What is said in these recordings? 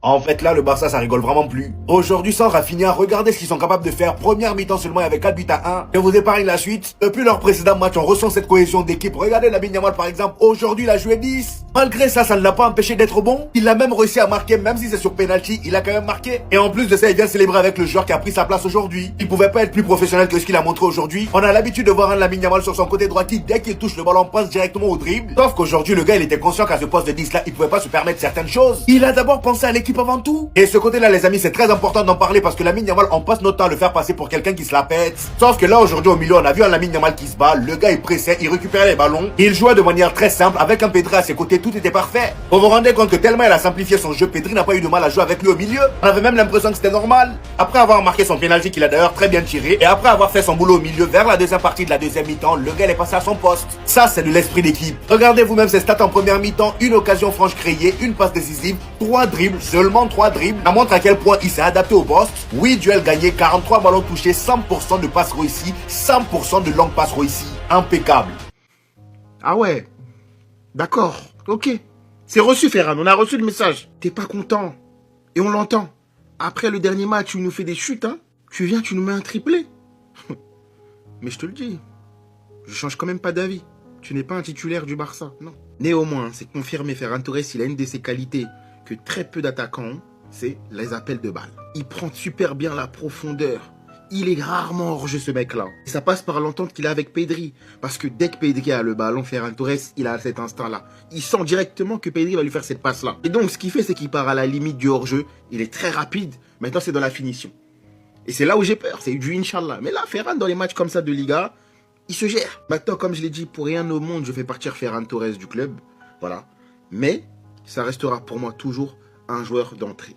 En fait, là, le Barça, ça rigole vraiment plus. Aujourd'hui, sans Rafinha, regardez ce qu'ils sont capables de faire. Première mi-temps seulement avec 4 buts à 1. Je vous épargne la suite. Depuis leur précédent match, on ressent cette cohésion d'équipe. Regardez Lamine Yamal, par exemple. Aujourd'hui, il a joué 10. Malgré ça, ça ne l'a pas empêché d'être bon. Il a même réussi à marquer, même si c'est sur penalty, il a quand même marqué. Et en plus de ça, il vient célébrer avec le joueur qui a pris sa place aujourd'hui. Il pouvait pas être plus professionnel que ce qu'il a montré aujourd'hui. On a l'habitude de voir un Lamine Yamal sur son côté droit qui, dès qu'il touche le ballon, passe directement au dribble. Sauf qu'aujourd'hui, le gars, il était conscient qu'à ce poste de 10 là, il pouvait pas se permettre certaines choses. Il a d'abord pensé à l'équipe avant tout. Et ce côté-là, les amis, c'est très important d'en parler parce que Lamine Yamal, on passe notre temps à le faire passer pour quelqu'un qui se la pète. Sauf que là, aujourd'hui, au milieu, on a vu un Lamine Yamal qui se bat. Le gars, il pressait, il récupérait les ballons. Il jouait de manière très simple. Avec un Pedri à ses côtés, tout était parfait. Vous vous rendez compte que tellement il a simplifié son jeu, Pedri n'a pas eu de mal à jouer avec lui au milieu. On avait même l'impression que c'était normal. Après avoir marqué son pénalty qu'il a d'ailleurs très bien tiré, et après avoir fait son boulot au milieu vers la deuxième partie de la deuxième mi-temps, le gars il est passé à son poste. Ça, c'est de l'esprit d'équipe. Regardez vous-même ses stats en première mi-temps, une occasion franche créée, une passe décisive, 3 dribbles, seulement 3 dribbles. Ça montre à quel point il s'est adapté au poste. 8 duels gagnés, 43 ballons touchés, 100% de passes réussies, 100% de longues passes réussies. Impeccable. Ah ouais, d'accord, ok. C'est reçu, Ferran, on a reçu le message. T'es pas content. Et on l'entend. Après le dernier match où il nous fait des chutes, hein, tu viens, tu nous mets un triplé. Mais je te le dis, je change quand même pas d'avis. Tu n'es pas un titulaire du Barça, non. Néanmoins, c'est confirmé, Ferran Torres, il a une de ses qualités que très peu d'attaquants ont, c'est les appels de balles. Il prend super bien la profondeur. Il est rarement hors jeu, ce mec-là. Et ça passe par l'entente qu'il a avec Pedri. Parce que dès que Pedri a le ballon, Ferran Torres, il a cet instinct-là. Il sent directement que Pedri va lui faire cette passe-là. Et donc, ce qu'il fait, c'est qu'il part à la limite du hors-jeu. Il est très rapide. Maintenant, c'est dans la finition. Et c'est là où j'ai peur. C'est du Inch'Allah. Mais là, Ferran, dans les matchs comme ça de Liga, il se gère. Maintenant, comme je l'ai dit, pour rien au monde, je fais partir Ferran Torres du club. Voilà. Mais, ça restera pour moi toujours un joueur d'entrée.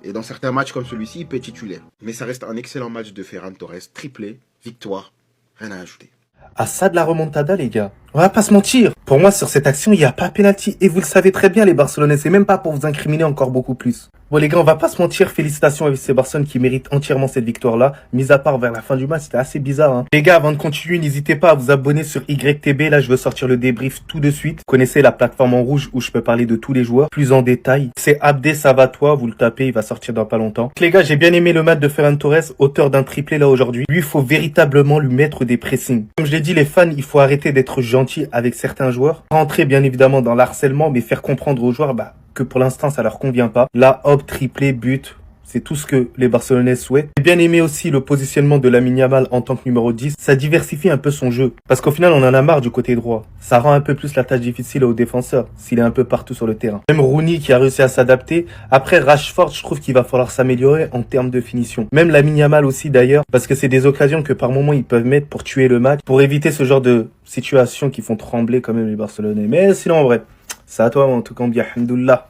Et dans certains matchs comme celui-ci, il peut être titulaire. Mais ça reste un excellent match de Ferran Torres. Triplé, victoire, rien à ajouter. Ah, ça de la remontada, les gars. On va pas se mentir. Pour moi, sur cette action, il n'y a pas penalty. Et vous le savez très bien, les Barcelonais. C'est même pas pour vous incriminer encore beaucoup plus. Bon, les gars, on va pas se mentir. Félicitations à ces Barcelone qui méritent entièrement cette victoire-là. Mis à part vers la fin du match, c'était assez bizarre, hein. Les gars, avant de continuer, n'hésitez pas à vous abonner sur YTB. Là, je veux sortir le débrief tout de suite. Vous connaissez la plateforme en rouge où je peux parler de tous les joueurs plus en détail. C'est Abdé Savatois. Vous le tapez, il va sortir dans pas longtemps. Donc, les gars, j'ai bien aimé le match de Ferran Torres, auteur d'un triplé là aujourd'hui. Lui, il faut véritablement lui mettre des pressings. Comme je l'ai dit, les fans, il faut arrêter d'être gentil avec certains joueurs. Rentrer bien évidemment dans l'harcèlement, mais faire comprendre aux joueurs que pour l'instant ça leur convient pas. Là, hop, triplé, but, c'est tout ce que les Barcelonais souhaitent. J'ai bien aimé aussi le positionnement de Lamine Yamal en tant que numéro 10. Ça diversifie un peu son jeu. Parce qu'au final, on en a marre du côté droit. Ça rend un peu plus la tâche difficile aux défenseurs, s'il est un peu partout sur le terrain. Même Rooney qui a réussi à s'adapter. Après, Rashford, je trouve qu'il va falloir s'améliorer en termes de finition. Même Lamine Yamal aussi d'ailleurs, parce que c'est des occasions que par moment ils peuvent mettre pour tuer le match, pour éviter ce genre de situations qui font trembler quand même les Barcelonais. Mais sinon, en vrai, c'est à toi en tout cas, bien, alhamdoulilah.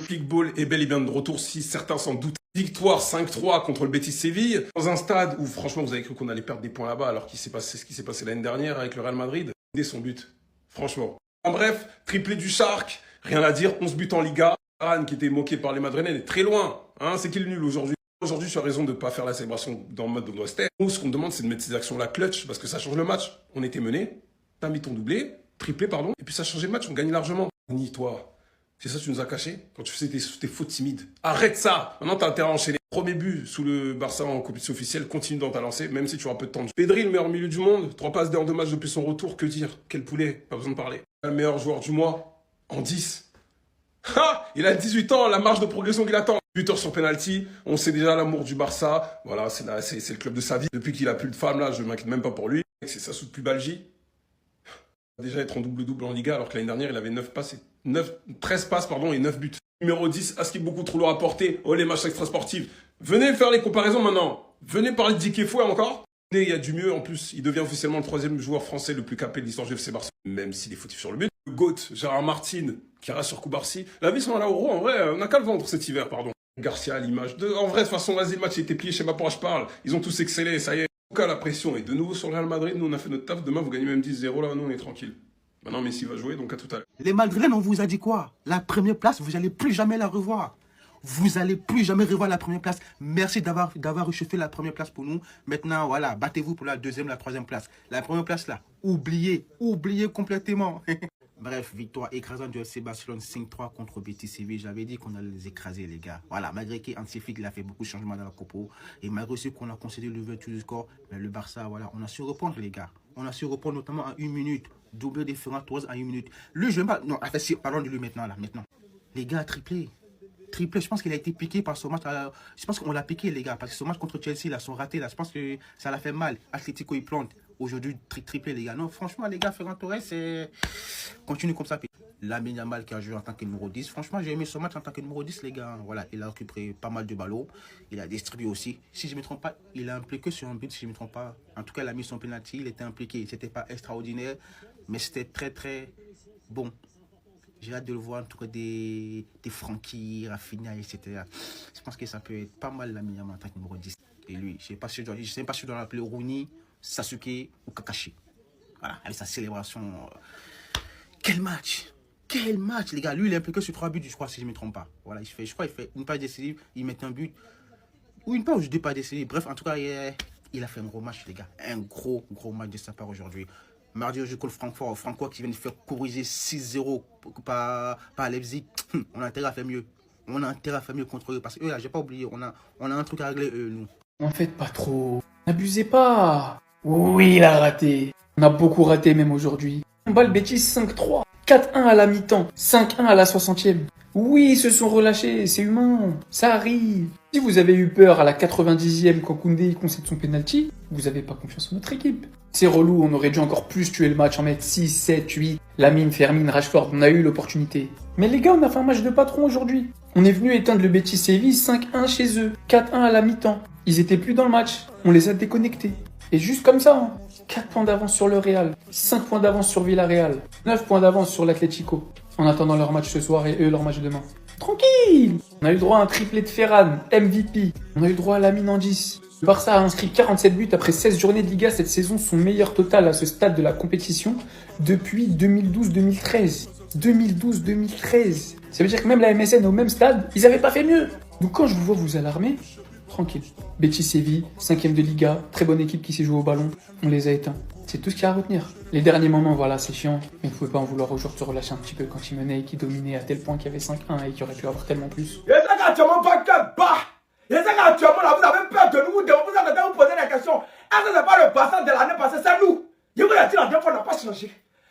Flickball est bel et bien de retour, si certains s'en doutent. Victoire 5-3 contre le Betis Séville, dans un stade où franchement vous avez cru qu'on allait perdre des points là-bas alors qu'il s'est passé ce qui s'est passé l'année dernière avec le Real Madrid. Dès son but, franchement. En bref, triplé du Shark, rien à dire, 11 buts en Liga. Varane qui était moqué par les Madrilènes est très loin, hein, c'est qu'il est nul aujourd'hui. Aujourd'hui, tu as raison de ne pas faire la célébration dans le mode de l'Ouest. Nous, ce qu'on demande, c'est de mettre ces actions-là clutch parce que ça change le match. On était mené, t'as mis ton doublé, triplé pardon, et puis ça a changé le match, on gagne largement. Ni toi. C'est ça que tu nous as caché quand tu faisais tes fautes timides. Arrête ça. Maintenant, t'as intérêt à enchaîner. Premier but sous le Barça en compétition officielle. Continue dans ta lancée, même si tu auras peu de temps. Pedri, le meilleur milieu du monde. 3 passes en 2 matchs depuis son retour. Que dire? Quel poulet. Pas besoin de parler. Le meilleur joueur du mois en 10. Ha! Il a 18 ans. La marge de progression qu'il attend. Buteur sur penalty. On sait déjà l'amour du Barça. Voilà, c'est le club de sa vie. Depuis qu'il a plus de femme, là, je m'inquiète même pas pour lui. C'est sa soupe plus Balgie. Déjà être en double-double en Liga, alors que l'année dernière, il avait 13 passes et 9 buts. Numéro 10, Aski beaucoup trop lourd à porter. Oh, les matchs extrasportifs. Venez faire les comparaisons maintenant. Venez parler de Dick Fouet encore. Il y a du mieux. En plus, il devient officiellement le 3e joueur français le plus capé de l'histoire du FC Barcelone. Même s'il est fautif sur le but. Le GOAT, Gérard Martin, qui reste sur Koubarsi. La vie sont à l'euro, en vrai, on n'a qu'à le vendre cet hiver, pardon. Garcia à l'image. En vrai, de toute façon, vas-y, le match a été plié, je sais pas pourquoi je parle. Ils ont tous excellé, ça y est. En tout cas, la pression est de nouveau sur le Real Madrid. Nous, on a fait notre taf. Demain, vous gagnez même 10-0. Là, nous, on est tranquille. Maintenant, Messi va jouer, donc à tout à l'heure. Les Madrilènes, on vous a dit quoi? La première place, vous n'allez plus jamais la revoir. Vous n'allez plus jamais revoir la première place. Merci d'avoir réchauffé la première place pour nous. Maintenant, voilà, battez-vous pour la deuxième, la troisième place. La première place, là, oubliez complètement. Bref, victoire écrasante du FC Barcelone 5-3 contre Betis Séville. J'avais dit qu'on allait les écraser, les gars. Voilà, malgré qu'Hansi Flick il a fait beaucoup de changements dans la compo. Et malgré ce qu'on a concédé l'ouverture du score, mais le Barça, voilà, on a su reprendre, les gars. On a su reprendre notamment en 1 minute. Double de Ferran Torres en 1 minute. Lui, je ne vais pas... Non, en fait, parlons de lui maintenant, là, maintenant. Les gars, triplé. Triplé, je pense qu'il a été piqué par ce match. Je pense qu'on l'a piqué, les gars. Parce que ce match contre Chelsea, là, son raté, là, je pense que ça l'a fait mal. Atlético, il plante. Aujourd'hui, triplé, les gars. Non, franchement, les gars, Ferran Torres, c'est... Continue comme ça. Lamine Yamal qui a joué en tant que numéro 10. Franchement, j'ai aimé ce match en tant que numéro 10, les gars. Voilà, il a récupéré pas mal de ballons. Il a distribué aussi. Si je ne me trompe pas, il a impliqué sur un but, si je ne me trompe pas. En tout cas, il a mis son penalty, il était impliqué. C'était pas extraordinaire, mais c'était très, très bon. J'ai hâte de le voir, en tout cas, des Francky, Rafinha, etc. Je pense que ça peut être pas mal, Lamine Yamal en tant que numéro 10. Et lui, je ne sais pas si je dois l'appeler Rooney, Sasuke ou Kakashi. Voilà, avec sa célébration. Quel match! Quel match, les gars. Lui, il est impliqué sur 3 buts, je crois, si je ne me trompe pas. Voilà, je crois qu'il fait une passe décisive, il met un but. Ou une passe ou 2 passes décisives. Bref, en tout cas, il a fait un gros match, les gars. Un gros match de sa part aujourd'hui. Mardi, je colle Francfort qui vient de faire corriger 6-0 par Leipzig. On a intérêt à faire mieux. On a intérêt à faire mieux contre eux. Parce que eux, là, j'ai pas oublié, on a un truc à régler, eux, nous. En fait, pas trop. N'abusez pas. Oui, il a raté. On a beaucoup raté, même aujourd'hui. On bat le Betis 5-3. 4-1 à la mi-temps, 5-1 à la 60e. Oui, ils se sont relâchés, c'est humain, ça arrive. Si vous avez eu peur à la 90e quand Koundé concède son penalty, vous n'avez pas confiance en notre équipe. C'est relou, on aurait dû encore plus tuer le match, en mettre 6, 7, 8. Lamine, Fermin, Rashford, on a eu l'opportunité. Mais les gars, on a fait un match de patron aujourd'hui. On est venu éteindre le Betis Séville 5-1 chez eux, 4-1 à la mi-temps. Ils étaient plus dans le match, on les a déconnectés. Et juste comme ça, hein. 4 points d'avance sur le Real, 5 points d'avance sur Villarreal, 9 points d'avance sur l'Atlético, en attendant leur match ce soir et eux leur match demain. Tranquille! On a eu droit à un triplé de Ferran, MVP. On a eu droit à Lamine en 10. Le Barça a inscrit 47 buts après 16 journées de Liga cette saison, son meilleur total à ce stade de la compétition depuis 2012-2013. 2012-2013. Ça veut dire que même la MSN au même stade, ils n'avaient pas fait mieux. Donc quand je vous vois vous alarmer, tranquille. Betis Séville, 5e de Liga, très bonne équipe qui s'est jouée au ballon, on les a éteints. C'est tout ce qu'il y a à retenir. Les derniers moments, voilà, c'est chiant, mais vous pouvez pas en vouloir aux joueurs de se relâcher un petit peu quand ils menaient et qu'ils dominaient à tel point qu'il y avait 5-1 et qu'il aurait pu avoir tellement plus. Les gars, actuellement, pas que bas. Les gars, actuellement, là, vous avez peur de nous, vous avez vous poser la question. Est-ce que c'est pas le Barça de l'année passée, c'est nous? Je vous l'ai dit, la dernière fois, on n'a pas changé.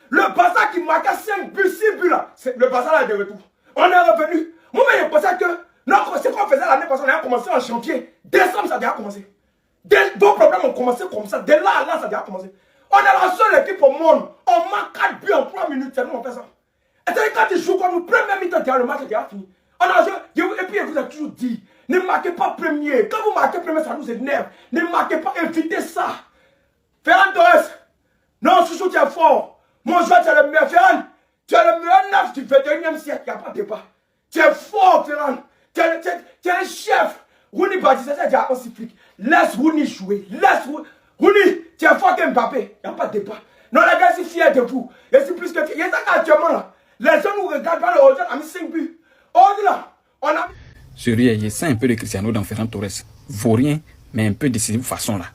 Le Barça qui marquait 5 buts, 6 buts, là, le Barça là est de retour. On est revenu. Moi, je pensais que, non, c'est qu'on faisait l'année passée, on a commencé en chantier. Décembre, ça a déjà commencé. Vos problèmes ont commencé comme ça. Dès là, ça a déjà commencé. On est la seule équipe au monde. On marque 4 buts en 3 minutes. C'est nous, on fait ça. Et c'est quand ils jouent comme nous, première mi-temps, le match est déjà fini. On a joué, et puis, je vous ai toujours dit, ne marquez pas premier. Quand vous marquez premier, ça nous énerve. Ne marquez pas, évitez ça. Ferran Torres. Non, Chouchou, tu es fort. Mon joueur, tu es le meilleur. Ferran, tu es le meilleur neuf du 21e siècle. Il n'y a pas de débat. Tu es fort, Ferran. Tu es un chef. Rooney Baptiste, c'est déjà aussi flic. Laisse Rooney jouer. Laisse Rooney, tu es fort que Mbappé. Il n'y a pas de débat. Non, les gars, je suis fier de vous. Je suis plus que fier. Il y a ça qu'actuellement là. Les gens nous regardent dans le hôtel, on a mis 5 buts. Au-delà, on a. Je sens un peu de Cristiano dans Ferran Torres. Vaut rien, mais un peu de cette façon là.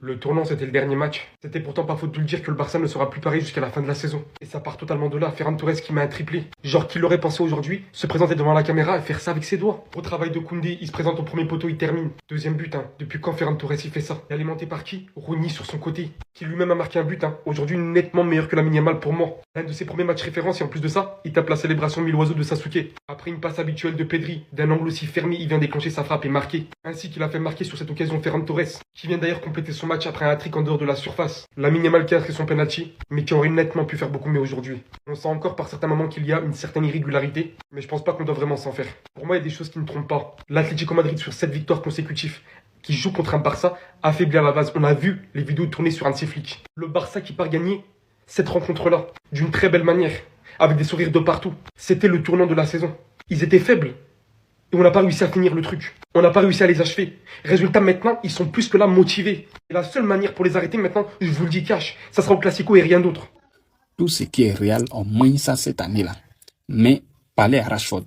Le tournant, c'était le dernier match. C'était pourtant pas faute de le dire que le Barça ne sera plus pareil jusqu'à la fin de la saison. Et ça part totalement de là. Ferran Torres qui met un triplé. Genre, qui l'aurait pensé aujourd'hui, se présenter devant la caméra et faire ça avec ses doigts. Au travail de Koundé, il se présente au premier poteau, il termine. Deuxième but, hein. Depuis quand Ferran Torres il fait ça? Et alimenté par qui? Rooney sur son côté, qui lui-même a marqué un but, hein. Aujourd'hui nettement meilleur que Lamine Yamal pour moi. L'un de ses premiers matchs référence et en plus de ça, il tape la célébration mille oiseaux de Sasuke. Après une passe habituelle de Pedri, d'un angle aussi fermé, il vient déclencher sa frappe et marquer. Ainsi qu'il a fait marquer sur cette occasion Ferran Torres, qui vient d'ailleurs compléter son match après un hat-trick en dehors de la surface. Lamine Yamal qui a inscrit son penalty, mais qui aurait nettement pu faire beaucoup mieux aujourd'hui. On sent encore par certains moments qu'il y a une certaine irrégularité, mais je pense pas qu'on doit vraiment s'en faire. Pour moi, il y a des choses qui ne trompent pas. L'Atlético Madrid sur 7 victoires consécutives, qui joue contre un Barça affaibli à la base. On a vu les vidéos tournées sur Hansi Flick. Le Barça qui part gagner cette rencontre-là, d'une très belle manière, avec des sourires de partout. C'était le tournant de la saison. Ils étaient faibles. Et on n'a pas réussi à finir le truc. On n'a pas réussi à les achever. Résultat, maintenant, ils sont plus que là motivés. Et la seule manière pour les arrêter maintenant, je vous le dis cash, ça sera au Classico et rien d'autre. Tout ce qui est réel, au moins ça cette année-là. Mais parlez à Rashford.